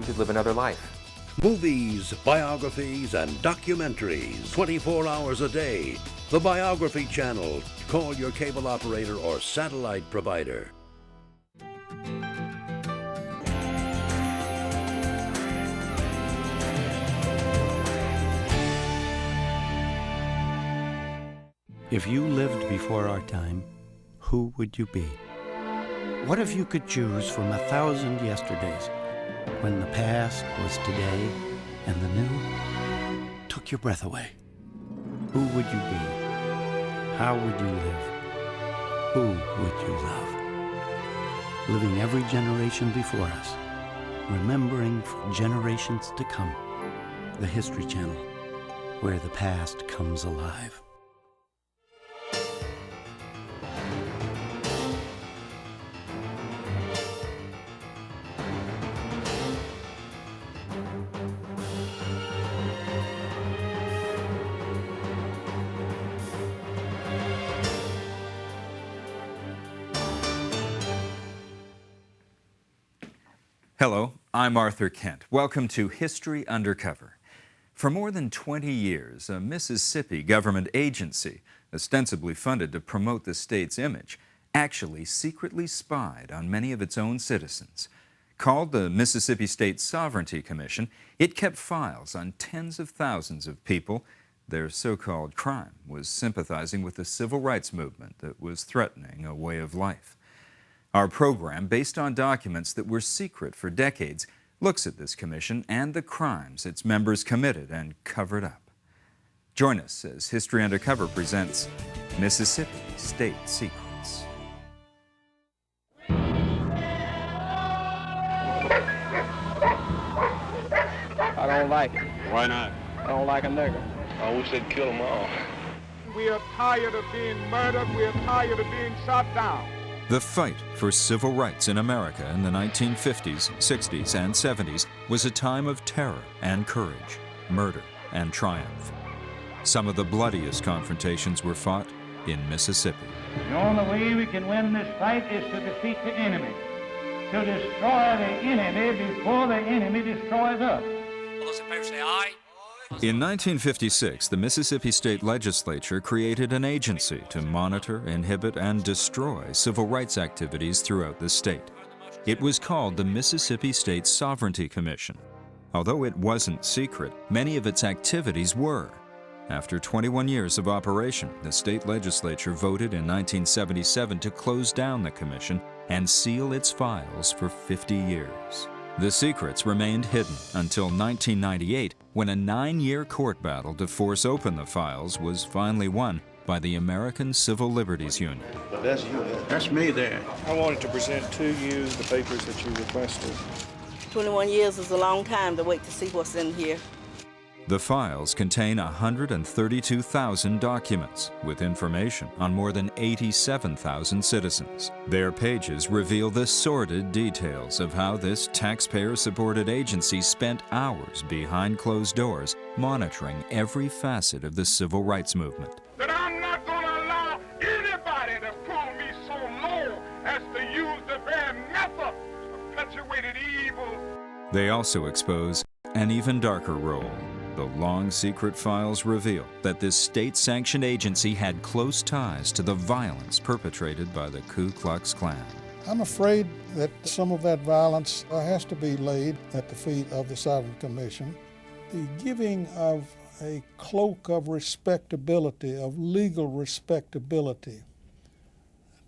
you could live another life. Movies, biographies, and documentaries 24 hours a day. The Biography Channel. Call your cable operator or satellite provider. If you lived before our time, who would you be? What if you could choose from 1,000 yesterdays, when the past was today and the new took your breath away? Who would you be? How would you live? Who would you love? Living every generation before us, remembering for generations to come. The History Channel, where the past comes alive. Hello, I'm Arthur Kent. Welcome to History Undercover. For more than 20 years, a Mississippi government agency, ostensibly funded to promote the state's image, actually secretly spied on many of its own citizens. Called the Mississippi State Sovereignty Commission, it kept files on tens of thousands of people. Their so-called crime was sympathizing with the civil rights movement that was threatening a way of life. Our program, based on documents that were secret for decades, looks at this commission and the crimes its members committed and covered up. Join us as History Undercover presents Mississippi State Secrets. I don't like it. Why not? I don't like a nigger. I wish they'd kill them all. We are tired of being murdered. We are tired of being shot down. The fight for civil rights in America in the 1950s, 60s, and 70s was a time of terror and courage, murder and triumph. Some of the bloodiest confrontations were fought in Mississippi. The only way we can win this fight is to defeat the enemy, to destroy the enemy before the enemy destroys us. All those in favor say aye. In 1956, the Mississippi State Legislature created an agency to monitor, inhibit, and destroy civil rights activities throughout the state. It was called the Mississippi State Sovereignty Commission. Although it wasn't secret, many of its activities were. After 21 years of operation, the state legislature voted in 1977 to close down the commission and seal its files for 50 years. The secrets remained hidden until 1998, when a 9-year court battle to force open the files was finally won by the American Civil Liberties Union. That's you. That's me there. I wanted to present to you the papers that you requested. 21 years is a long time to wait to see what's in here. The files contain 132,000 documents with information on more than 87,000 citizens. Their pages reveal the sordid details of how this taxpayer-supported agency spent hours behind closed doors monitoring every facet of the civil rights movement. That I'm not going to allow anybody to pull me so low as to use the very method of perpetuated evil. They also expose an even darker role. The long secret files reveal that this state-sanctioned agency had close ties to the violence perpetrated by the Ku Klux Klan. I'm afraid that some of that violence has to be laid at the feet of the Sovereign Commission. The giving of a cloak of respectability, of legal respectability,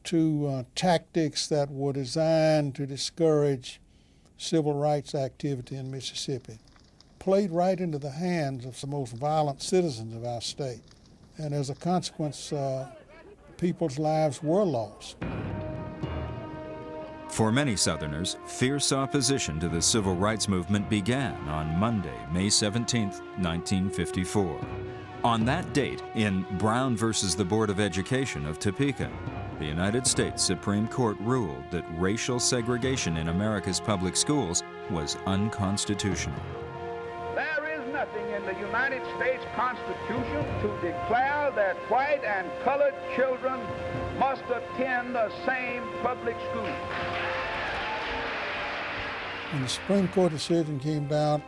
to tactics that were designed to discourage civil rights activity in Mississippi played right into the hands of the most violent citizens of our state. And as a consequence, people's lives were lost. For many Southerners, fierce opposition to the civil rights movement began on Monday, May 17, 1954. On that date, in Brown versus the Board of Education of Topeka, the United States Supreme Court ruled that racial segregation in America's public schools was unconstitutional. There is nothing in the United States Constitution to declare that white and colored children must attend the same public school. When the Supreme Court decision came down,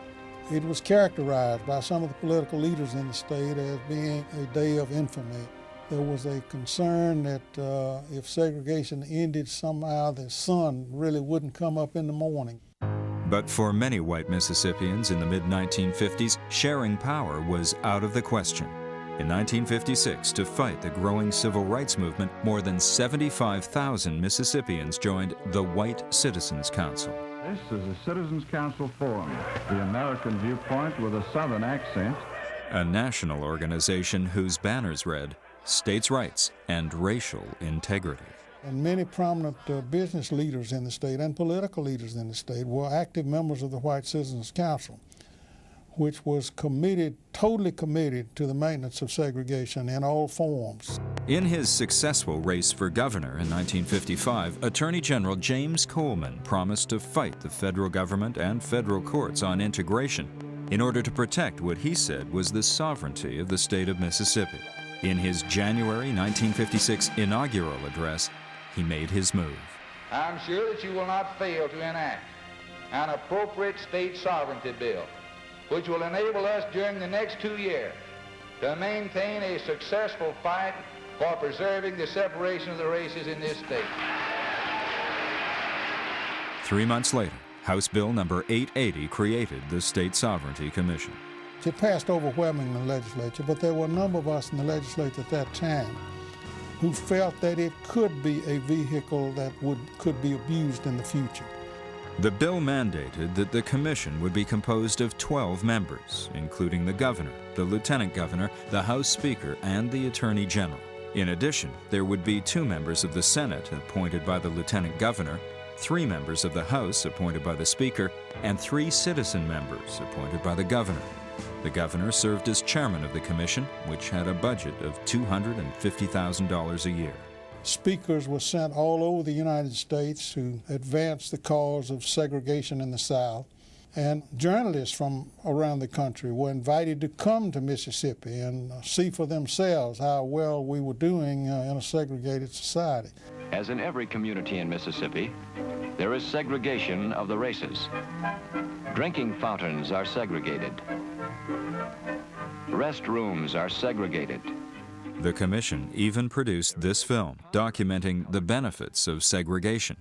it was characterized by some of the political leaders in the state as being a day of infamy. There was a concern that if segregation ended somehow, the sun really wouldn't come up in the morning. But for many white Mississippians in the mid-1950s, sharing power was out of the question. In 1956, to fight the growing civil rights movement, more than 75,000 Mississippians joined the White Citizens Council. This is the Citizens Council Forum, the American viewpoint with a Southern accent. A national organization whose banners read, States' Rights and Racial Integrity. And many prominent business leaders in the state and political leaders in the state were active members of the White Citizens Council, which was totally committed to the maintenance of segregation in all forms. In his successful race for governor in 1955, Attorney General James Coleman promised to fight the federal government and federal courts on integration in order to protect what he said was the sovereignty of the state of Mississippi. In his January 1956 inaugural address, he made his move. I'm sure that you will not fail to enact an appropriate state sovereignty bill, which will enable us during the next 2 years to maintain a successful fight for preserving the separation of the races in this state. 3 months later, House Bill number 880 created the State Sovereignty Commission. It passed overwhelmingly in the legislature, but there were a number of us in the legislature at that time who felt that it could be a vehicle that could be abused in the future. The bill mandated that the commission would be composed of 12 members, including the governor, the lieutenant governor, the House Speaker, and the Attorney General. In addition, there would be 2 members of the Senate appointed by the lieutenant governor, 3 members of the House appointed by the Speaker, and 3 citizen members appointed by the governor. The governor served as chairman of the commission, which had a budget of $250,000 a year. Speakers were sent all over the United States to advance the cause of segregation in the South, and journalists from around the country were invited to come to Mississippi and see for themselves how well we were doing in a segregated society. As in every community in Mississippi, there is segregation of the races. Drinking fountains are segregated. Restrooms are segregated. The commission even produced this film documenting the benefits of segregation.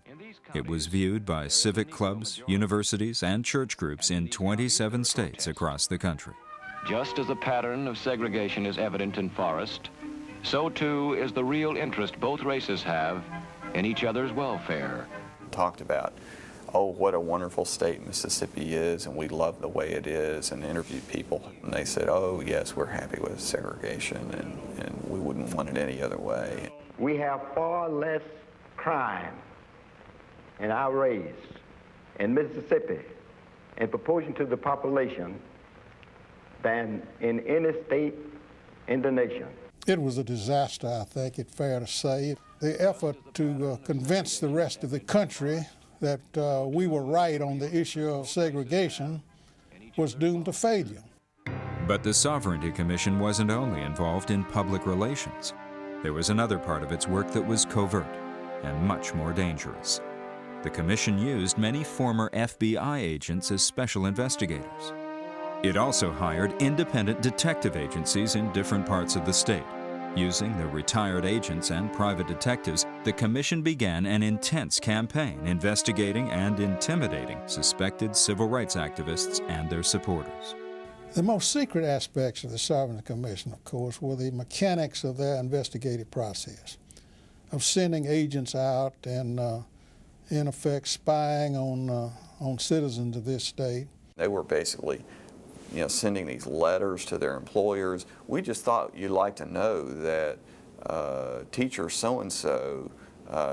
It was viewed by civic clubs, universities, and church groups in 27 states across the country. Just as the pattern of segregation is evident in Forest, so too is the real interest both races have in each other's welfare. Talked about, oh, what a wonderful state Mississippi is, and we love the way it is, and interviewed people. And they said, oh, yes, we're happy with segregation, and we wouldn't want it any other way. We have far less crime in our race in Mississippi in proportion to the population than in any state in the nation. It was a disaster, I think it's fair to say. The effort to convince the rest of the country that we were right on the issue of segregation was doomed to failure. But the Sovereignty Commission wasn't only involved in public relations. There was another part of its work that was covert and much more dangerous. The commission used many former FBI agents as special investigators. It also hired independent detective agencies in different parts of the state. Using the retired agents and private detectives, the commission began an intense campaign investigating and intimidating suspected civil rights activists and their supporters. The most secret aspects of the Sovereignty Commission, of course, were the mechanics of their investigative process, of sending agents out and, in effect, spying on citizens of this state. They were basically sending these letters to their employers. We just thought you'd like to know that teacher so-and-so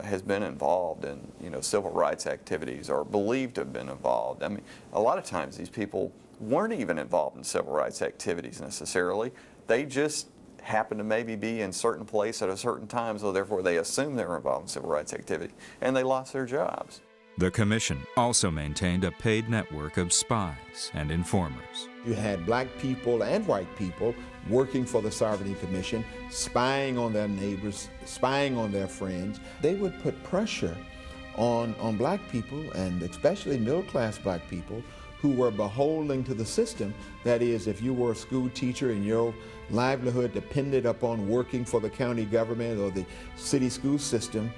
has been involved in civil rights activities or believed to have been involved. I mean, a lot of times these people weren't even involved in civil rights activities necessarily. They just happened to maybe be in certain place at a certain time, so therefore they assumed they were involved in civil rights activity, and they lost their jobs. The commission also maintained a paid network of spies and informers. You had black people and white people working for the Sovereignty Commission, spying on their neighbors, spying on their friends. They would put pressure on black people, and especially middle-class black people, who were beholden to the system. That is, if you were a school teacher and your livelihood depended upon working for the county government or the city school system,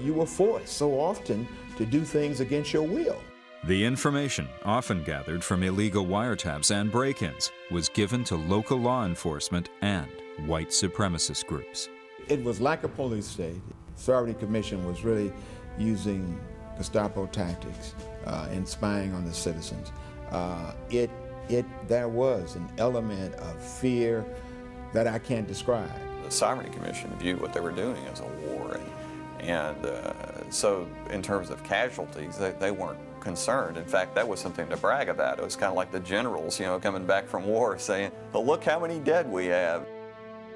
you were forced so often to do things against your will. The information, often gathered from illegal wiretaps and break-ins, was given to local law enforcement and white supremacist groups. It was like a police state. The Sovereignty Commission was really using Gestapo tactics and spying on the citizens. There was an element of fear that I can't describe. The Sovereignty Commission viewed what they were doing as a war, and so in terms of casualties, they weren't concerned. In fact, that was something to brag about. It was kind of like the generals, coming back from war saying, "Well, look how many dead we have."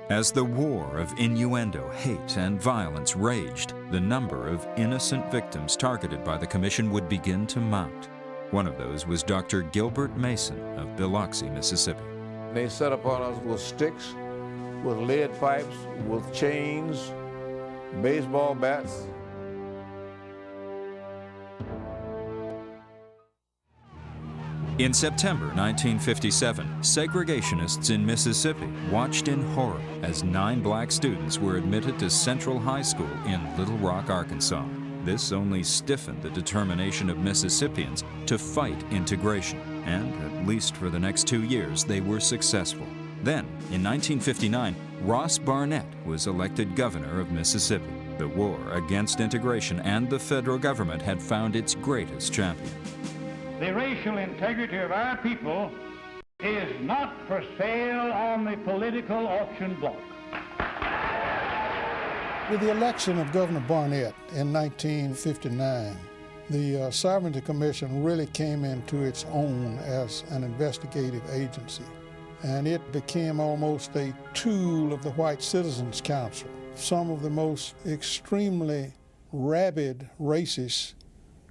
As the war of innuendo, hate, and violence raged, the number of innocent victims targeted by the commission would begin to mount. One of those was Dr. Gilbert Mason of Biloxi, Mississippi. They set upon us with sticks, with lead pipes, with chains, baseball bats. In September 1957, segregationists in Mississippi watched in horror as 9 black students were admitted to Central High School in Little Rock, Arkansas. This only stiffened the determination of Mississippians to fight integration, and at least for the next 2 years, they were successful. Then, in 1959, Ross Barnett was elected governor of Mississippi. The war against integration and the federal government had found its greatest champion. The racial integrity of our people is not for sale on the political auction block. With the election of Governor Barnett in 1959, the Sovereignty Commission really came into its own as an investigative agency, and it became almost a tool of the White Citizens Council. Some of the most extremely rabid racists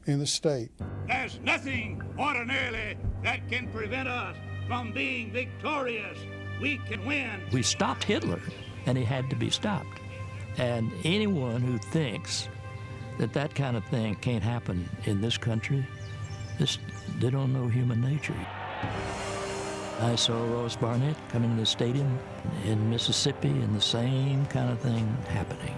in the state. There's nothing ordinarily that can prevent us from being victorious. We can win. We stopped Hitler, and he had to be stopped. And anyone who thinks that that kind of thing can't happen in this country, they don't know human nature. I saw Ross Barnett come into the stadium in Mississippi, and the same kind of thing happening,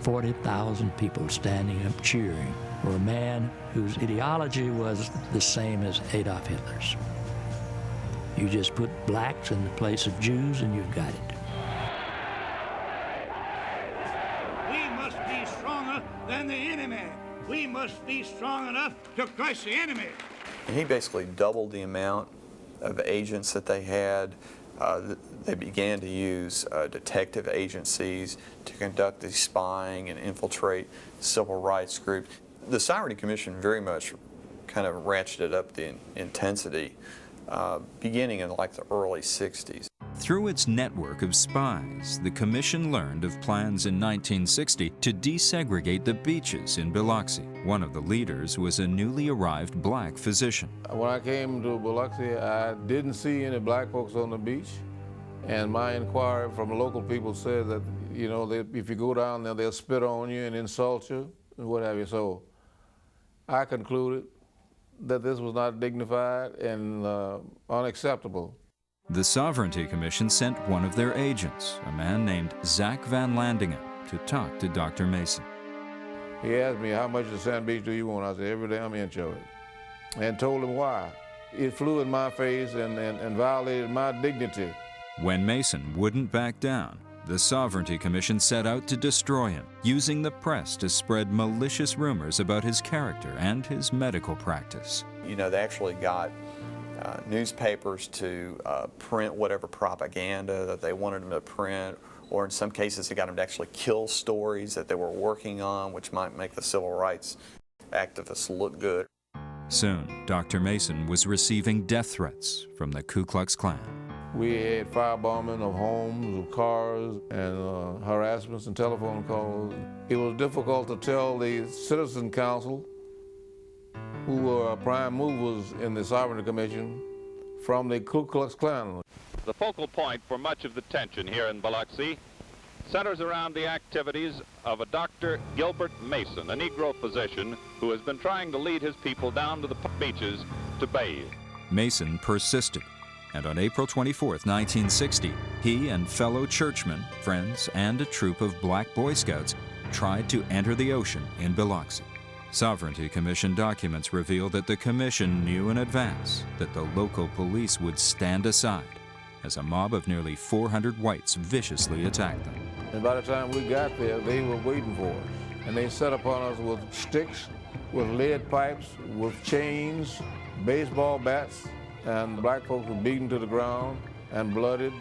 40,000 people standing up cheering for a man whose ideology was the same as Adolf Hitler's. You just put blacks in the place of Jews and you've got it. We must be stronger than the enemy. We must be strong enough to crush the enemy. And he basically doubled the amount of agents that they had. They began to use detective agencies to conduct the spying and infiltrate civil rights groups. The Sovereignty Commission very much kind of ratcheted up the intensity beginning in like the early 60s. Through its network of spies, the commission learned of plans in 1960 to desegregate the beaches in Biloxi. One of the leaders was a newly arrived black physician. When I came to Biloxi, I didn't see any black folks on the beach. And my inquiry from the local people said that, if you go down there, they'll spit on you and insult you and what have you. So I concluded that this was not dignified and unacceptable. The Sovereignty Commission sent one of their agents, a man named Zach Van Landingen, to talk to Dr. Mason. He asked me, how much of the sand beach do you want? I said, every damn inch of it. And told him why. It flew in my face and violated my dignity. When Mason wouldn't back down, the Sovereignty Commission set out to destroy him, using the press to spread malicious rumors about his character and his medical practice. They actually got newspapers to print whatever propaganda that they wanted them to print, or in some cases they got them to actually kill stories that they were working on, which might make the civil rights activists look good. Soon, Dr. Mason was receiving death threats from the Ku Klux Klan. We had firebombing of homes, of cars, and harassments and telephone calls. It was difficult to tell the Citizen Council, who were prime movers in the Sovereignty Commission, from the Ku Klux Klan. The focal point for much of the tension here in Biloxi centers around the activities of a Dr. Gilbert Mason, a Negro physician who has been trying to lead his people down to the beaches to bathe. Mason persisted, and on April 24, 1960, he and fellow churchmen, friends, and a troop of black Boy Scouts tried to enter the ocean in Biloxi. Sovereignty Commission documents reveal that the commission knew in advance that the local police would stand aside as a mob of nearly 400 whites viciously attacked them. And by the time we got there, they were waiting for us. And they set upon us with sticks, with lead pipes, with chains, baseball bats, and black folks were beaten to the ground and blooded.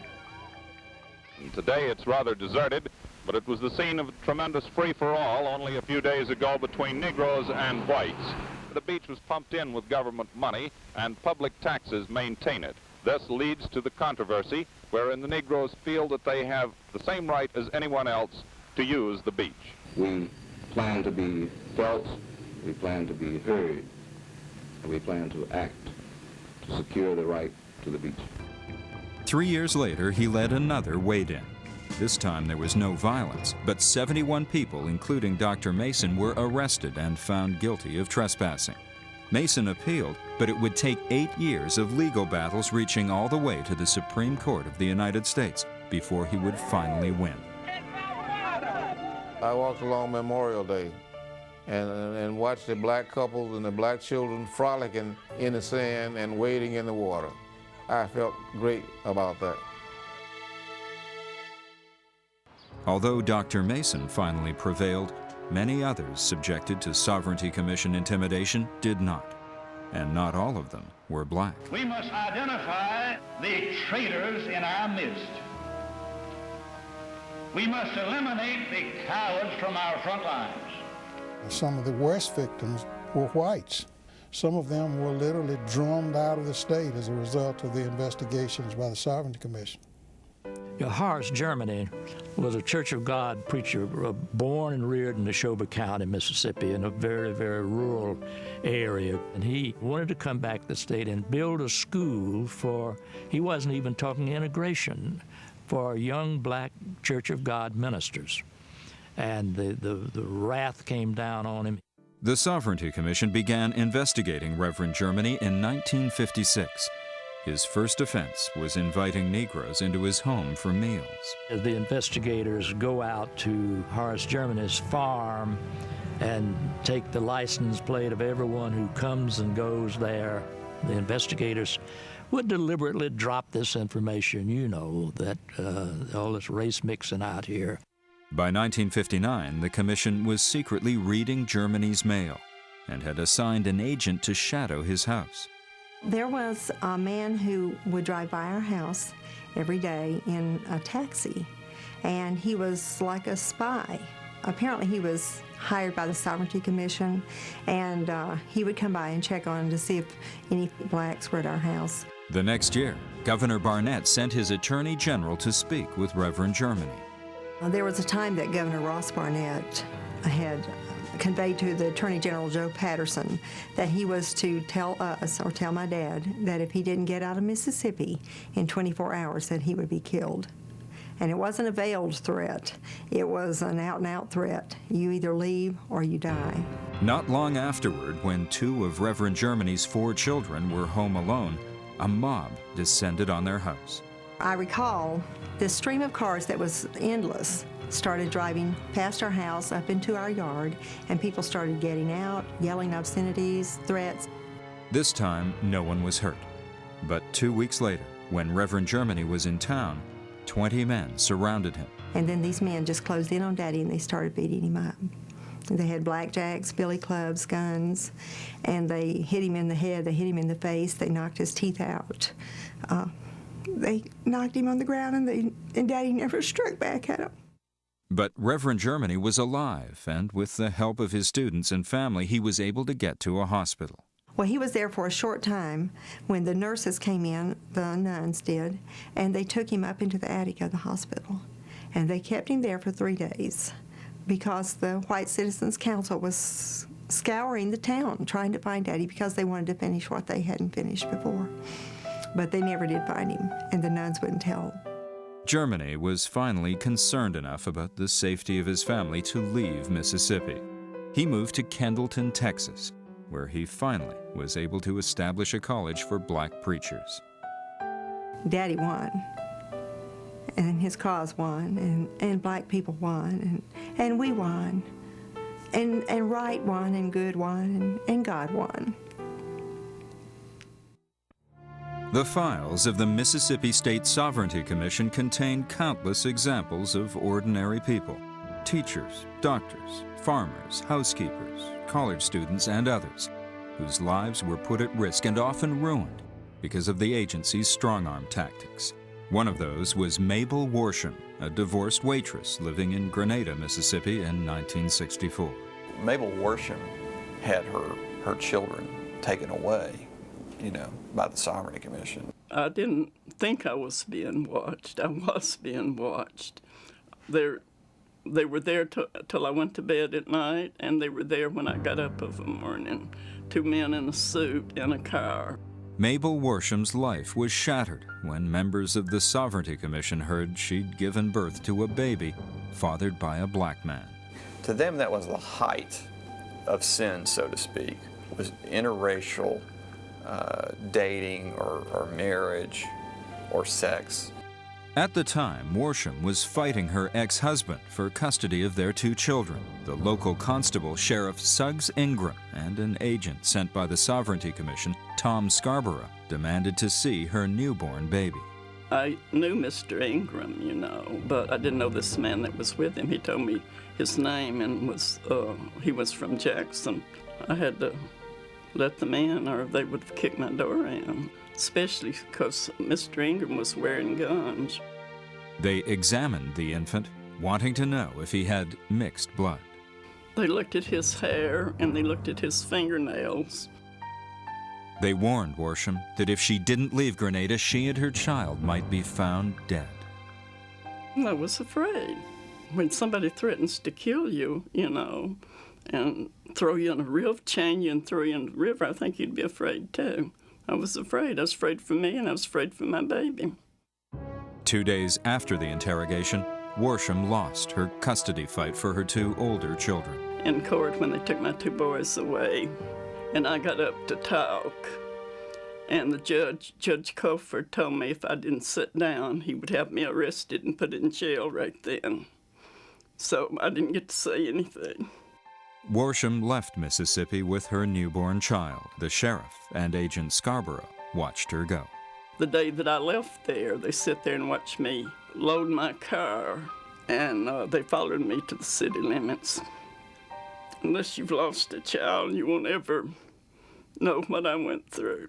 Today it's rather deserted, but it was the scene of a tremendous free-for-all only a few days ago between Negroes and whites. The beach was pumped in with government money, and public taxes maintain it. This leads to the controversy wherein the Negroes feel that they have the same right as anyone else to use the beach. We plan to be felt, we plan to be heard, and we plan to act to secure the right to the beach. 3 years later, he led another wade-in. This time there was no violence, but 71 people, including Dr. Mason, were arrested and found guilty of trespassing. Mason appealed, but it would take 8 years of legal battles reaching all the way to the Supreme Court of the United States before he would finally win. I walked along Memorial Day and watched the black couples and the black children frolicking in the sand and wading in the water. I felt great about that. Although Dr. Mason finally prevailed, many others subjected to Sovereignty Commission intimidation did not, and not all of them were black. We must identify the traitors in our midst. We must eliminate the cowards from our front lines. Some of the worst victims were whites. Some of them were literally drummed out of the state as a result of the investigations by the Sovereignty Commission. Horace, Gemany, was a Church of God preacher born and reared in Neshoba County, Mississippi, in a very, very rural area. And he wanted to come back to the state and build a school for, he wasn't even talking integration, for young black Church of God ministers. And the wrath came down on him. The Sovereignty Commission began investigating Reverend Gemany in 1956. His first offense was inviting Negroes into his home for meals. The investigators go out to Horace Gemany's farm and take the license plate of everyone who comes and goes there. The investigators would deliberately drop this information, you know, that all this race mixing out here. By 1959, the commission was secretly reading Gemany's mail and had assigned an agent to shadow his house. There was a man who would drive by our house every day in a taxi, and he was like a spy. Apparently he was hired by the Sovereignty Commission, and he would come by and check on to see if any blacks were at our house. The next year, Governor Barnett sent his Attorney General to speak with Reverend Gemany. There was a time that Governor Ross Barnett had conveyed to the Attorney General Joe Patterson that he was to tell us, or tell my dad, that if he didn't get out of Mississippi in 24 hours that he would be killed. And it wasn't a veiled threat. It was an out-and-out threat. You either leave or you die. Not long afterward, when 2 of Reverend Gemany's 4 children were home alone, a mob descended on their house. I recall this stream of cars that was endless started driving past our house up into our yard, and people started getting out, yelling obscenities, threats. This time, no one was hurt. But 2 weeks later, when Reverend Gemany was in town, 20 men surrounded him. And then these men just closed in on Daddy and they started beating him up. They had blackjacks, billy clubs, guns, and they hit him in the head, they hit him in the face, they knocked his teeth out. They knocked him on the ground, and Daddy never struck back at him. But Reverend Gemany was alive, and with the help of his students and family, he was able to get to a hospital. Well, he was there for a short time when the nurses came in, the nuns did, and they took him up into the attic of the hospital. And they kept him there for 3 days because the White Citizens Council was scouring the town trying to find Daddy because they wanted to finish what they hadn't finished before. But they never did find him, and the nuns wouldn't tell. Gemany was finally concerned enough about the safety of his family to leave Mississippi. He moved to Kendleton, Texas, where he finally was able to establish a college for black preachers. Daddy won, and his cause won, and black people won, and we won, and right won, and good won, and God won. The files of the Mississippi State Sovereignty Commission contain countless examples of ordinary people, teachers, doctors, farmers, housekeepers, college students, and others, whose lives were put at risk and often ruined because of the agency's strong-arm tactics. One of those was Mabel Warship, a divorced waitress living in Grenada, Mississippi in 1964. Mabel Warship had her children taken away, by the Sovereignty Commission. I didn't think I was being watched. I was being watched. They were there till I went to bed at night, and they were there when I got up of a morning. 2 men in a suit in a car. Mabel Warship's life was shattered when members of the Sovereignty Commission heard she'd given birth to a baby fathered by a black man. To them, that was the height of sin, so to speak, was interracial dating or marriage or sex. At the time, Warship was fighting her ex-husband for custody of their 2 children. The local constable, Sheriff Suggs Ingram, and an agent sent by the Sovereignty Commission, Tom Scarborough, demanded to see her newborn baby. I knew Mr. Ingram, but I didn't know this man that was with him. He told me his name and he was from Jackson. I had to let them in or they would have kicked my door in, especially because Mr. Ingram was wearing guns. They examined the infant, wanting to know if he had mixed blood. They looked at his hair and they looked at his fingernails. They warned Warship that if she didn't leave Grenada, she and her child might be found dead. I was afraid. When somebody threatens to kill you, and throw you in a river, chain you and throw you in the river, I think you'd be afraid too. I was afraid. I was afraid for me and I was afraid for my baby. 2 days after the interrogation, Warship lost her custody fight for her 2 older children. In court when they took my 2 boys away, and I got up to talk, and the Judge Cofer, told me if I didn't sit down, he would have me arrested and put in jail right then. So I didn't get to say anything. Warship left Mississippi with her newborn child. The sheriff and Agent Scarborough watched her go. The day that I left there, they sit there and watch me load my car, and they followed me to the city limits. Unless you've lost a child, you won't ever know what I went through.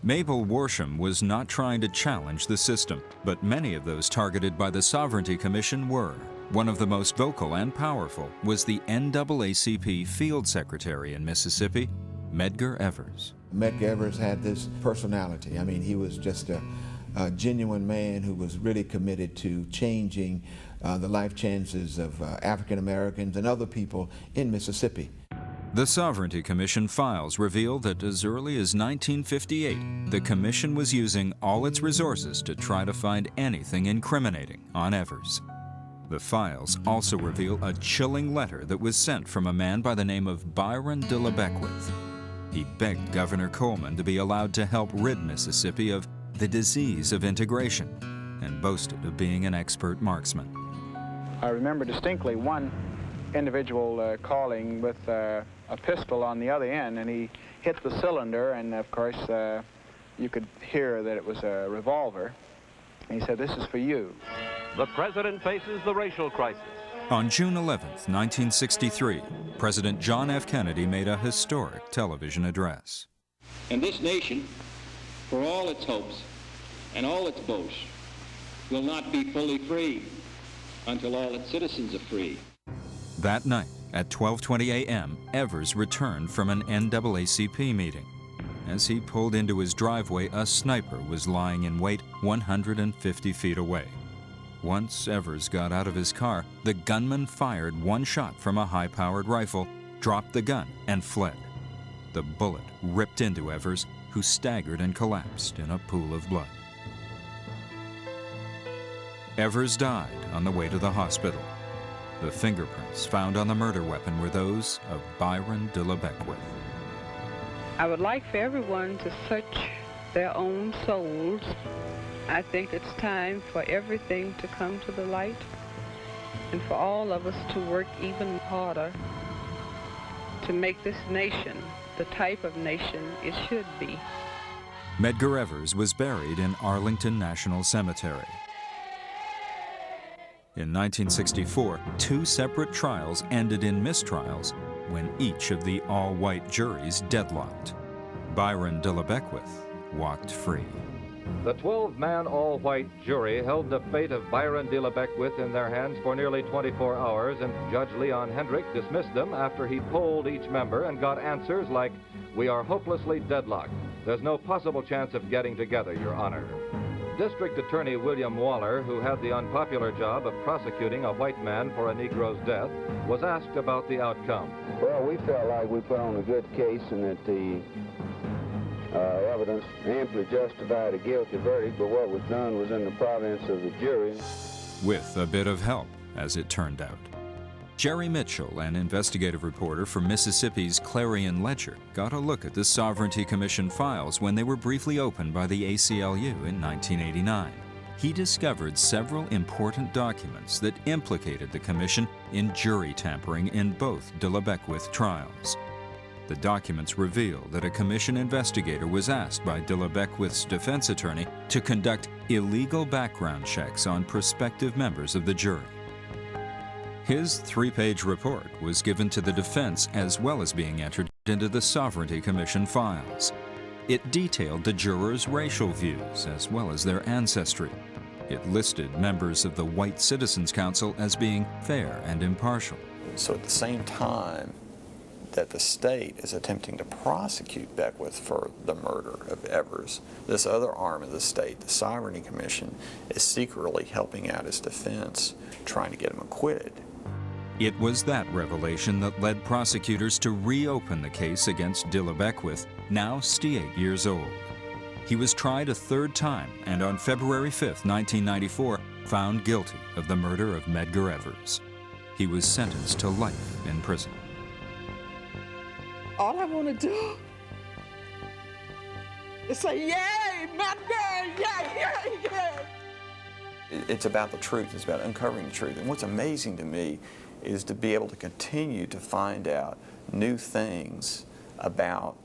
Mabel Warship was not trying to challenge the system, but many of those targeted by the Sovereignty Commission were. One of the most vocal and powerful was the NAACP Field Secretary in Mississippi, Medgar Evers. Medgar Evers had this personality. I mean, he was just a genuine man who was really committed to changing the life chances of African Americans and other people in Mississippi. The Sovereignty Commission files reveal that as early as 1958, the Commission was using all its resources to try to find anything incriminating on Evers. The files also reveal a chilling letter that was sent from a man by the name of Byron De La Beckwith. He begged Governor Coleman to be allowed to help rid Mississippi of the disease of integration and boasted of being an expert marksman. I remember distinctly one individual calling with a pistol on the other end, and he hit the cylinder, and of course you could hear that it was a revolver. And he said, "This is for you." The president faces the racial crisis. On June 11th, 1963, President John F. Kennedy made a historic television address. And this nation, for all its hopes and all its boasts, will not be fully free until all its citizens are free. That night, at 12:20 a.m., Evers returned from an NAACP meeting. As he pulled into his driveway, a sniper was lying in wait 150 feet away. Once Evers got out of his car, the gunman fired one shot from a high-powered rifle, dropped the gun, and fled. The bullet ripped into Evers, who staggered and collapsed in a pool of blood. Evers died on the way to the hospital. The fingerprints found on the murder weapon were those of Byron De La Beckwith. I would like for everyone to search their own souls. I think it's time for everything to come to the light and for all of us to work even harder to make this nation the type of nation it should be. Medgar Evers was buried in Arlington National Cemetery. In 1964, 2 separate trials ended in mistrials when each of the all-white juries deadlocked. Byron De La Beckwith walked free. The 12-man all-white jury held the fate of Byron De La Beckwith in their hands for nearly 24 hours, and Judge Leon Hendrick dismissed them after he polled each member and got answers like, "We are hopelessly deadlocked. There's no possible chance of getting together, Your Honor." District Attorney William Waller, who had the unpopular job of prosecuting a white man for a Negro's death, was asked about the outcome. Well, we felt like we put on a good case and that the evidence amply justified a guilty verdict, but what was done was in the province of the jury. With a bit of help, as it turned out. Jerry Mitchell, an investigative reporter for Mississippi's Clarion Ledger, got a look at the Sovereignty Commission files when they were briefly opened by the ACLU in 1989. He discovered several important documents that implicated the commission in jury tampering in both De La Beckwith trials. The documents reveal that a commission investigator was asked by De La Beckwith's defense attorney to conduct illegal background checks on prospective members of the jury. His 3-page report was given to the defense as well as being entered into the Sovereignty Commission files. It detailed the jurors' racial views as well as their ancestry. It listed members of the White Citizens Council as being fair and impartial. So at the same time that the state is attempting to prosecute Beckwith for the murder of Evers, this other arm of the state, the Sovereignty Commission, is secretly helping out his defense, trying to get him acquitted. It was that revelation that led prosecutors to reopen the case against De La Beckwith, now 68 years old. He was tried a 3rd time and on February 5, 1994, found guilty of the murder of Medgar Evers. He was sentenced to life in prison. All I want to do is say, yay, Medgar, yay, yay, yay. It's about the truth. It's about uncovering the truth. And what's amazing to me is to be able to continue to find out new things about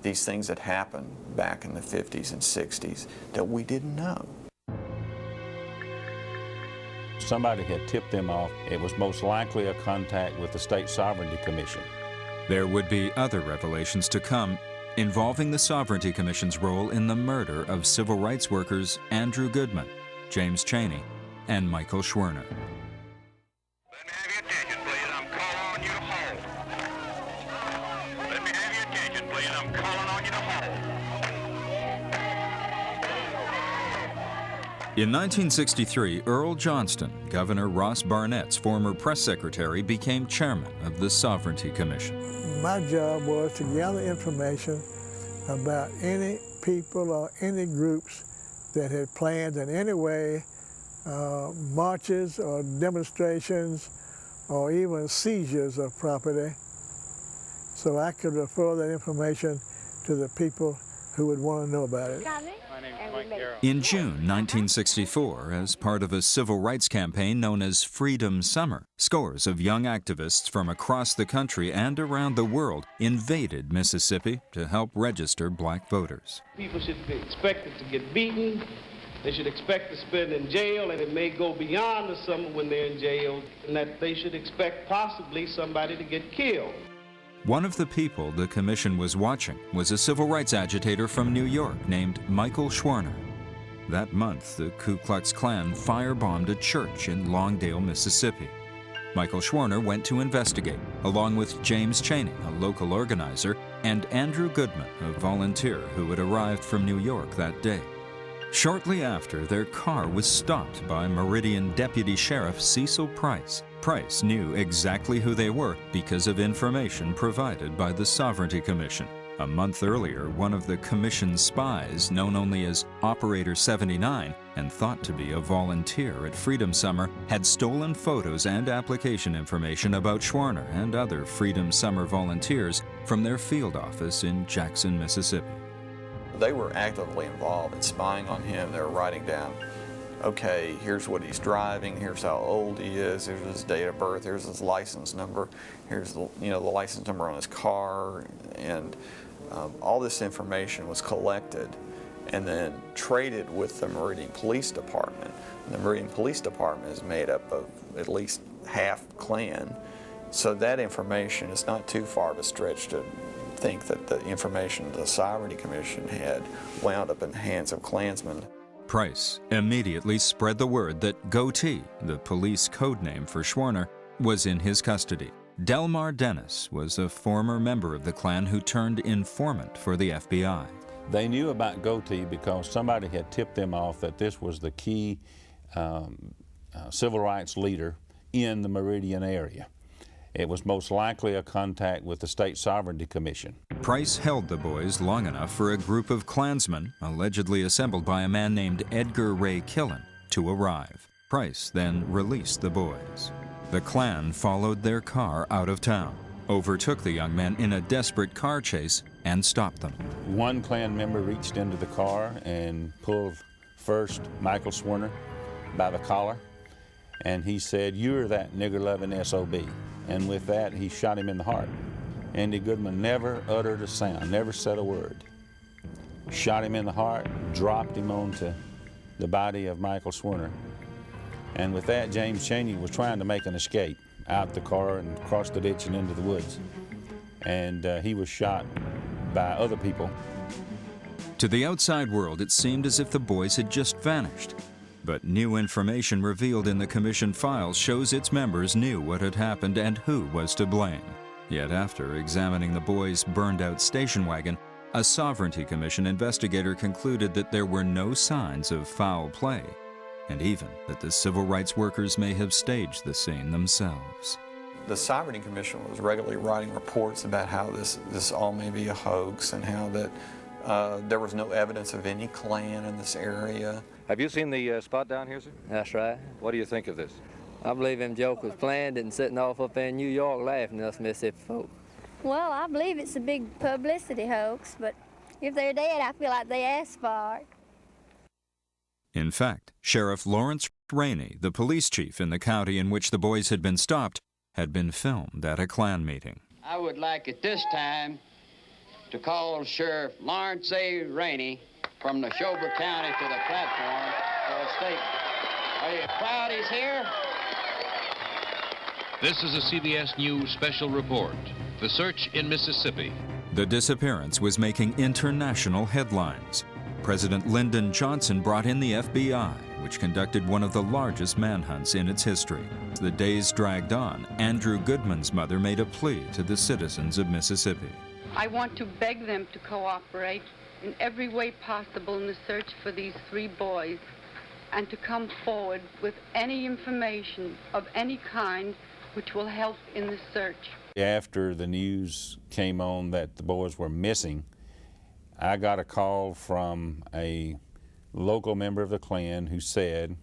these things that happened back in the 50s and 60s that we didn't know. Somebody had tipped them off. It was most likely a contact with the State Sovereignty Commission. There would be other revelations to come involving the Sovereignty Commission's role in the murder of civil rights workers Andrew Goodman, James Chaney, and Michael Schwerner. In 1963, Earl Johnston, Governor Ross Barnett's former press secretary, became chairman of the Sovereignty Commission. My job was to gather information about any people or any groups that had planned in any way marches or demonstrations or even seizures of property, so I could refer that information to the people who would want to know about it. In June 1964, as part of a civil rights campaign known as Freedom Summer, scores of young activists from across the country and around the world invaded Mississippi to help register black voters. People should be expected to get beaten. They should expect to spend in jail, and it may go beyond the summer when they're in jail, and that they should expect possibly somebody to get killed. One of the people the commission was watching was a civil rights agitator from New York named Michael Schwerner. That month, the Ku Klux Klan firebombed a church in Longdale, Mississippi. Michael Schwerner went to investigate, along with James Chaney, a local organizer, and Andrew Goodman, a volunteer who had arrived from New York that day. Shortly after, their car was stopped by Meridian Deputy Sheriff Cecil Price. Price knew exactly who they were because of information provided by the Sovereignty Commission. A month earlier, one of the Commission's spies, known only as Operator 79 and thought to be a volunteer at Freedom Summer, had stolen photos and application information about Schwerner and other Freedom Summer volunteers from their field office in Jackson, Mississippi. They were actively involved in spying on him. They were writing down, okay, here's what he's driving, here's how old he is, here's his date of birth, here's his license number, here's the, the license number on his car, and all this information was collected and then traded with the Meridian Police Department. And the Meridian Police Department is made up of at least half Klan, so that information is not too far of a stretch to think that the information the Sovereignty Commission had wound up in the hands of Klansmen. Price immediately spread the word that Goatee, the police code name for Schwerner, was in his custody. Delmar Dennis was a former member of the Klan who turned informant for the FBI. They knew about Goatee because somebody had tipped them off that this was the key civil rights leader in the Meridian area. It was most likely a contact with the State Sovereignty Commission. Price held the boys long enough for a group of Klansmen, allegedly assembled by a man named Edgar Ray Killen, to arrive. Price then released the boys. The Klan followed their car out of town, overtook the young men in a desperate car chase, and stopped them. One Klan member reached into the car and pulled first Michael Schwerner by the collar, and he said, "You're that nigger-loving SOB." And with that, he shot him in the heart. Andy Goodman never uttered a sound, never said a word. Shot him in the heart, dropped him onto the body of Michael Schwerner. And with that, James Chaney was trying to make an escape out the car and across the ditch and into the woods. And he was shot by other people. To the outside world, it seemed as if the boys had just vanished. But new information revealed in the Commission files shows its members knew what had happened and who was to blame. Yet after examining the boys' burned-out station wagon, a Sovereignty Commission investigator concluded that there were no signs of foul play, and even that the civil rights workers may have staged the scene themselves. The Sovereignty Commission was regularly writing reports about how this all may be a hoax and how that there was no evidence of any Klan in this area. Have you seen the spot down here, sir? That's right. What do you think of this? I believe them jokers planned it and sitting off up in New York laughing at us Mississippi folk. Well, I believe it's a big publicity hoax, but if they're dead, I feel like they asked for it. In fact, Sheriff Lawrence Rainey, the police chief in the county in which the boys had been stopped, had been filmed at a Klan meeting. I would like at this time to call Sheriff Lawrence A. Rainey from Neshoba County to the platform for a statement. Are you proud he's here? This is a CBS News special report. The search in Mississippi. The disappearance was making international headlines. President Lyndon Johnson brought in the FBI, which conducted one of the largest manhunts in its history. As the days dragged on, Andrew Goodman's mother made a plea to the citizens of Mississippi. I want to beg them to cooperate in every way possible in the search for these 3 boys and to come forward with any information of any kind which will help in the search. After the news came on that the boys were missing, I got a call from a local member of the Klan who said,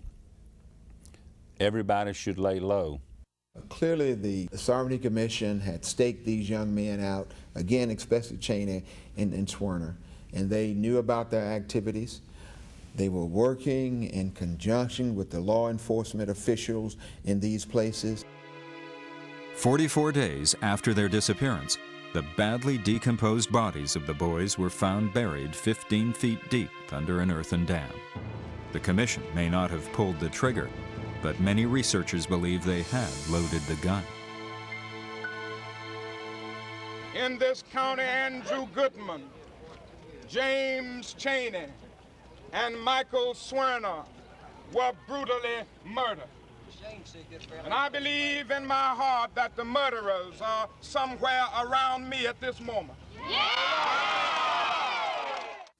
everybody should lay low. Clearly the Sovereignty Commission had staked these young men out, again especially Chaney and Schwerner, and they knew about their activities. They were working in conjunction with the law enforcement officials in these places. 44 days after their disappearance, the badly decomposed bodies of the boys were found buried 15 feet deep under an earthen dam. The commission may not have pulled the trigger, but many researchers believe they had loaded the gun. In this county, Andrew Goodman, James Chaney, and Michael Schwerner were brutally murdered. And I believe in my heart that the murderers are somewhere around me at this moment.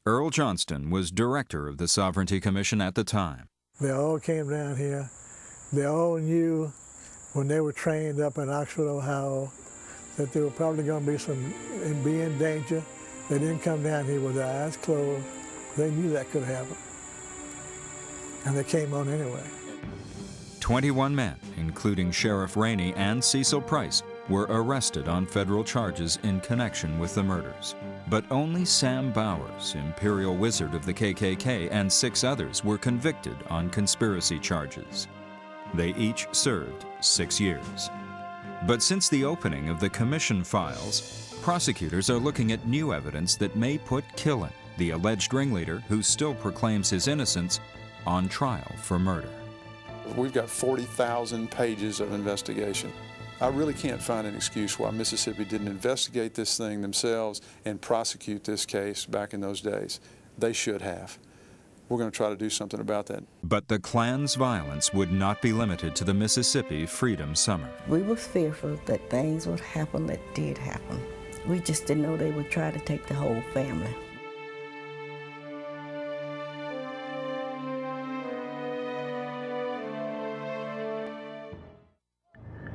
Earl Johnston was director of the Sovereignty Commission at the time. They all came down here. They all knew when they were trained up in Oxford, Ohio, that they were probably going to be in danger They didn't come down here with their eyes closed. They knew that could happen. And they came on anyway. 21 men, including Sheriff Rainey and Cecil Price, were arrested on federal charges in connection with the murders. But only Sam Bowers, Imperial Wizard of the KKK, and 6 others were convicted on conspiracy charges. They each served 6 years. But since the opening of the commission files, prosecutors are looking at new evidence that may put Killen, the alleged ringleader who still proclaims his innocence, on trial for murder. We've got 40,000 pages of investigation. I really can't find an excuse why Mississippi didn't investigate this thing themselves and prosecute this case back in those days. They should have. We're going to try to do something about that. But the Klan's violence would not be limited to the Mississippi Freedom Summer. We were fearful that things would happen that did happen. We just didn't know they would try to take the whole family.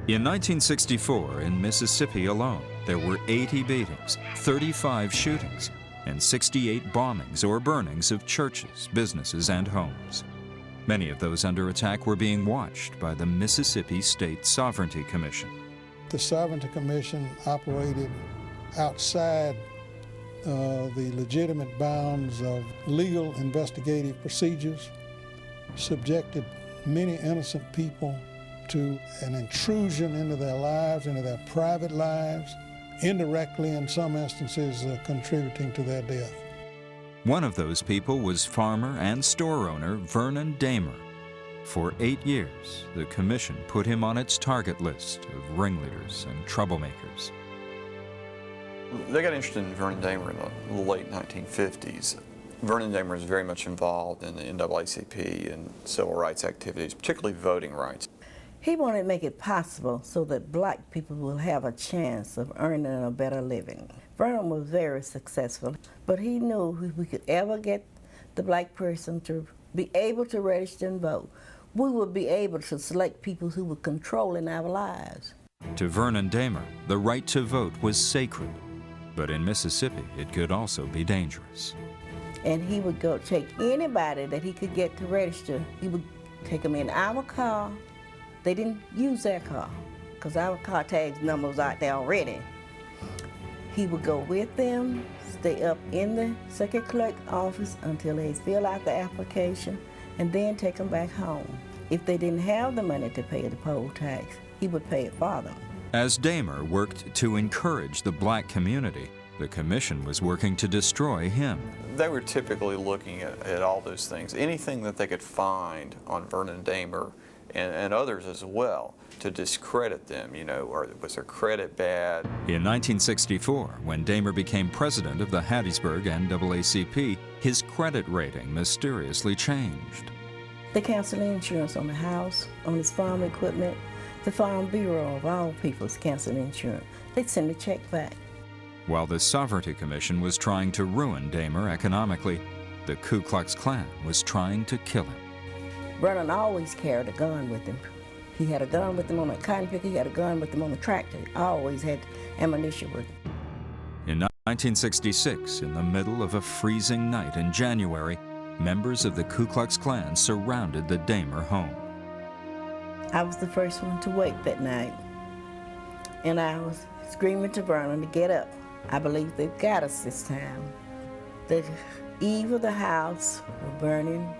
In 1964, in Mississippi alone, there were 80 beatings, 35 shootings, and 68 bombings or burnings of churches, businesses, and homes. Many of those under attack were being watched by the Mississippi State Sovereignty Commission. The Sovereignty Commission operated outside the legitimate bounds of legal investigative procedures, subjected many innocent people to an intrusion into their lives, into their private lives, indirectly in some instances contributing to their death. One of those people was farmer and store owner Vernon Damer. For 8 years, the commission put him on its target list of ringleaders and troublemakers. They got interested in Vernon Damer in the late 1950s. Vernon Damer was very much involved in the NAACP and civil rights activities, particularly voting rights. He wanted to make it possible so that black people will have a chance of earning a better living. Vernon was very successful, but he knew if we could ever get the black person to be able to register and vote, we would be able to select people who were controlling our lives. To Vernon Damer, the right to vote was sacred, but in Mississippi, it could also be dangerous. And he would go take anybody that he could get to register. He would take them in our car. They didn't use their car because our car tags number was out there already. He would go with them, stay up in the circuit clerk office until they fill out the application, and then take them back home. If they didn't have the money to pay the poll tax, he would pay it for them. As Damer worked to encourage the black community, the commission was working to destroy him. They were typically looking at all those things, anything that they could find on Vernon Damer and others as well, to discredit them, you know, or was their credit bad? In 1964, when Damer became president of the Hattiesburg NAACP, his credit rating mysteriously changed. They canceled insurance on the house, on his farm equipment. The Farm Bureau of all people's canceled insurance. They'd send a check back. While the Sovereignty Commission was trying to ruin Damer economically, the Ku Klux Klan was trying to kill him. Vernon always carried a gun with him. He had a gun with him on a cotton picker, he had a gun with him on a tractor. He always had ammunition with him. In 1966, in the middle of a freezing night in January, members of the Ku Klux Klan surrounded the Damer home. I was the first one to wake that night, and I was screaming to Vernon to get up. I believe they've got us this time. The eave of the house was burning.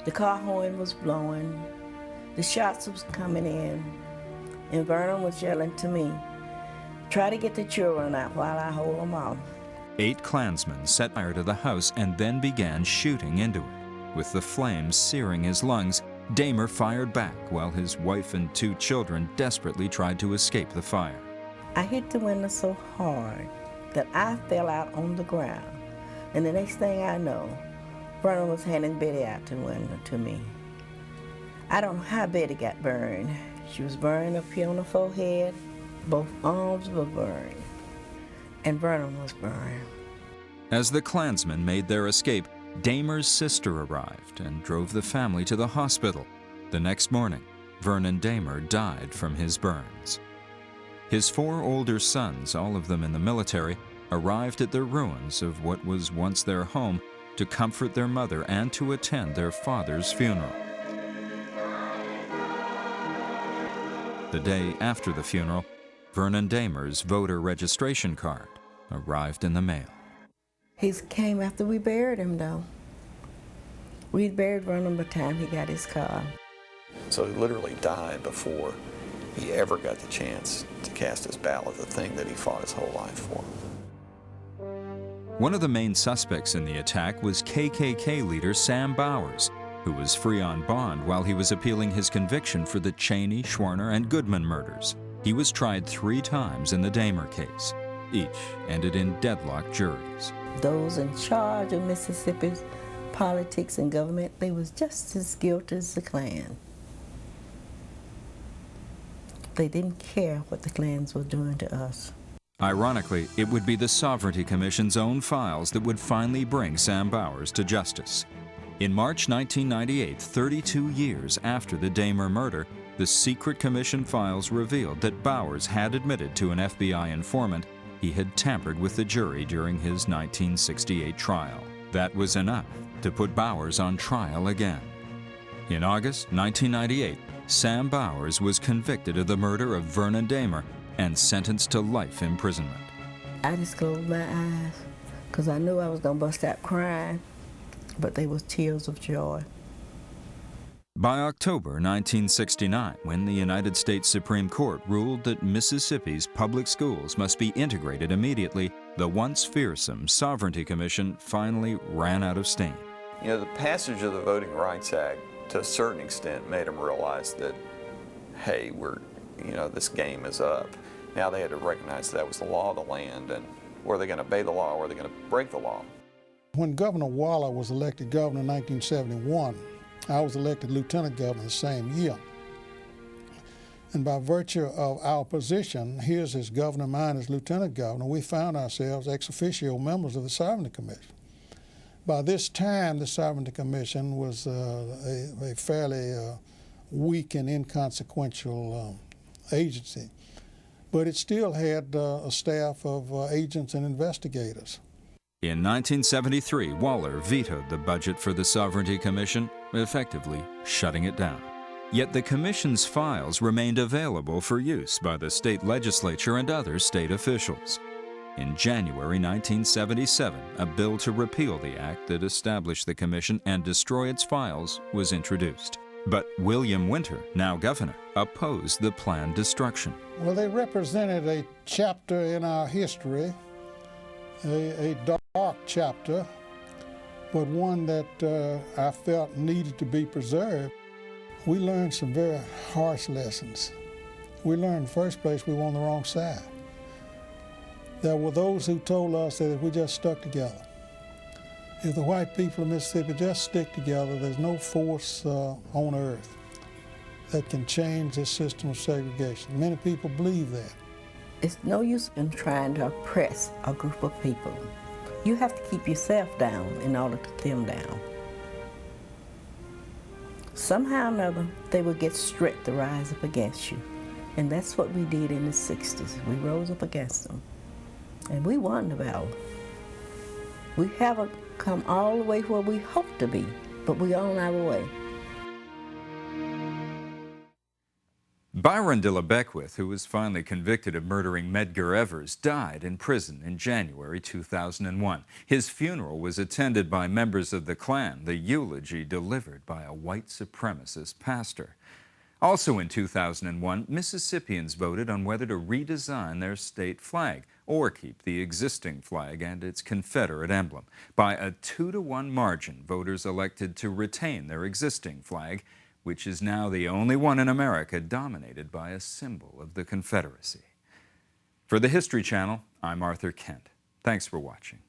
The car horn was blowing. The shots was coming in. And Vernon was yelling to me, "Try to get the children out while I hold them off." 8 Klansmen set fire to the house and then began shooting into it. With the flames searing his lungs, Damer fired back while his wife and 2 children desperately tried to escape the fire. I hit the window so hard that I fell out on the ground. And the next thing I know, Vernon was handing Betty out the window to me. I don't know how Betty got burned. She was burned up here on the forehead. Both arms were burned. And Vernon was burned. As the Klansmen made their escape, Damer's sister arrived and drove the family to the hospital. The next morning, Vernon Damer died from his burns. His 4 older sons, all of them in the military, arrived at the ruins of what was once their home to comfort their mother and to attend their father's funeral. The day after the funeral, Vernon Dahmer's voter registration card arrived in the mail. He came after we buried him, though. We buried Vernon by the time he got his card. So he literally died before he ever got the chance to cast his ballot, the thing that he fought his whole life for. One of the main suspects in the attack was KKK leader Sam Bowers, who was free on bond while he was appealing his conviction for the Cheney, Schwerner, and Goodman murders. He was tried 3 times in the Dahmer case. Each ended in deadlocked juries. Those in charge of Mississippi's politics and government, they was just as guilty as the Klan. They didn't care what the Klans were doing to us. Ironically, it would be the Sovereignty Commission's own files that would finally bring Sam Bowers to justice. In March 1998, 32 years after the Dahmer murder, the secret commission files revealed that Bowers had admitted to an FBI informant he had tampered with the jury during his 1968 trial. That was enough to put Bowers on trial again. In August 1998, Sam Bowers was convicted of the murder of Vernon Dahmer and sentenced to life imprisonment. I just closed my eyes because I knew I was going to bust out crying, but they was tears of joy. By October 1969, when the United States Supreme Court ruled that Mississippi's public schools must be integrated immediately, the once fearsome Sovereignty Commission finally ran out of steam. You know, the passage of the Voting Rights Act, to a certain extent, made them realize that, hey, this game is up. Now they had to recognize that was the law of the land, and were they going to obey the law or were they going to break the law? When Governor Waller was elected governor in 1971, I was elected lieutenant governor the same year. And by virtue of our position, his as governor, mine as lieutenant governor, we found ourselves ex officio members of the Sovereignty Commission. By this time, the Sovereignty Commission was a fairly weak and inconsequential agency, but it still had a staff of agents and investigators. In 1973, Waller vetoed the budget for the Sovereignty Commission, effectively shutting it down. Yet the Commission's files remained available for use by the state legislature and other state officials. In January 1977, a bill to repeal the act that established the Commission and destroy its files was introduced. But William Winter, now governor, opposed the planned destruction. Well, they represented a chapter in our history, a dark chapter, but one that I felt needed to be preserved. We learned some very harsh lessons. We learned in the first place we were on the wrong side. There were those who told us that if we just stuck together, if the white people of Mississippi just stick together, there's no force on earth that can change this system of segregation. Many people believe that. It's no use in trying to oppress a group of people. You have to keep yourself down in order to keep them down. Somehow or another, they will get strength to rise up against you. And that's what we did in the 60s. We rose up against them. And we won the battle. We haven't come all the way where we hope to be, but we're on our way. Byron De La Beckwith, who was finally convicted of murdering Medgar Evers, died in prison in January 2001. His funeral was attended by members of the Klan, the eulogy delivered by a white supremacist pastor. Also in 2001, Mississippians voted on whether to redesign their state flag or keep the existing flag and its Confederate emblem. By a 2-to-1 margin, voters elected to retain their existing flag, which is now the only one in America dominated by a symbol of the Confederacy. For the History Channel, I'm Arthur Kent. Thanks for watching.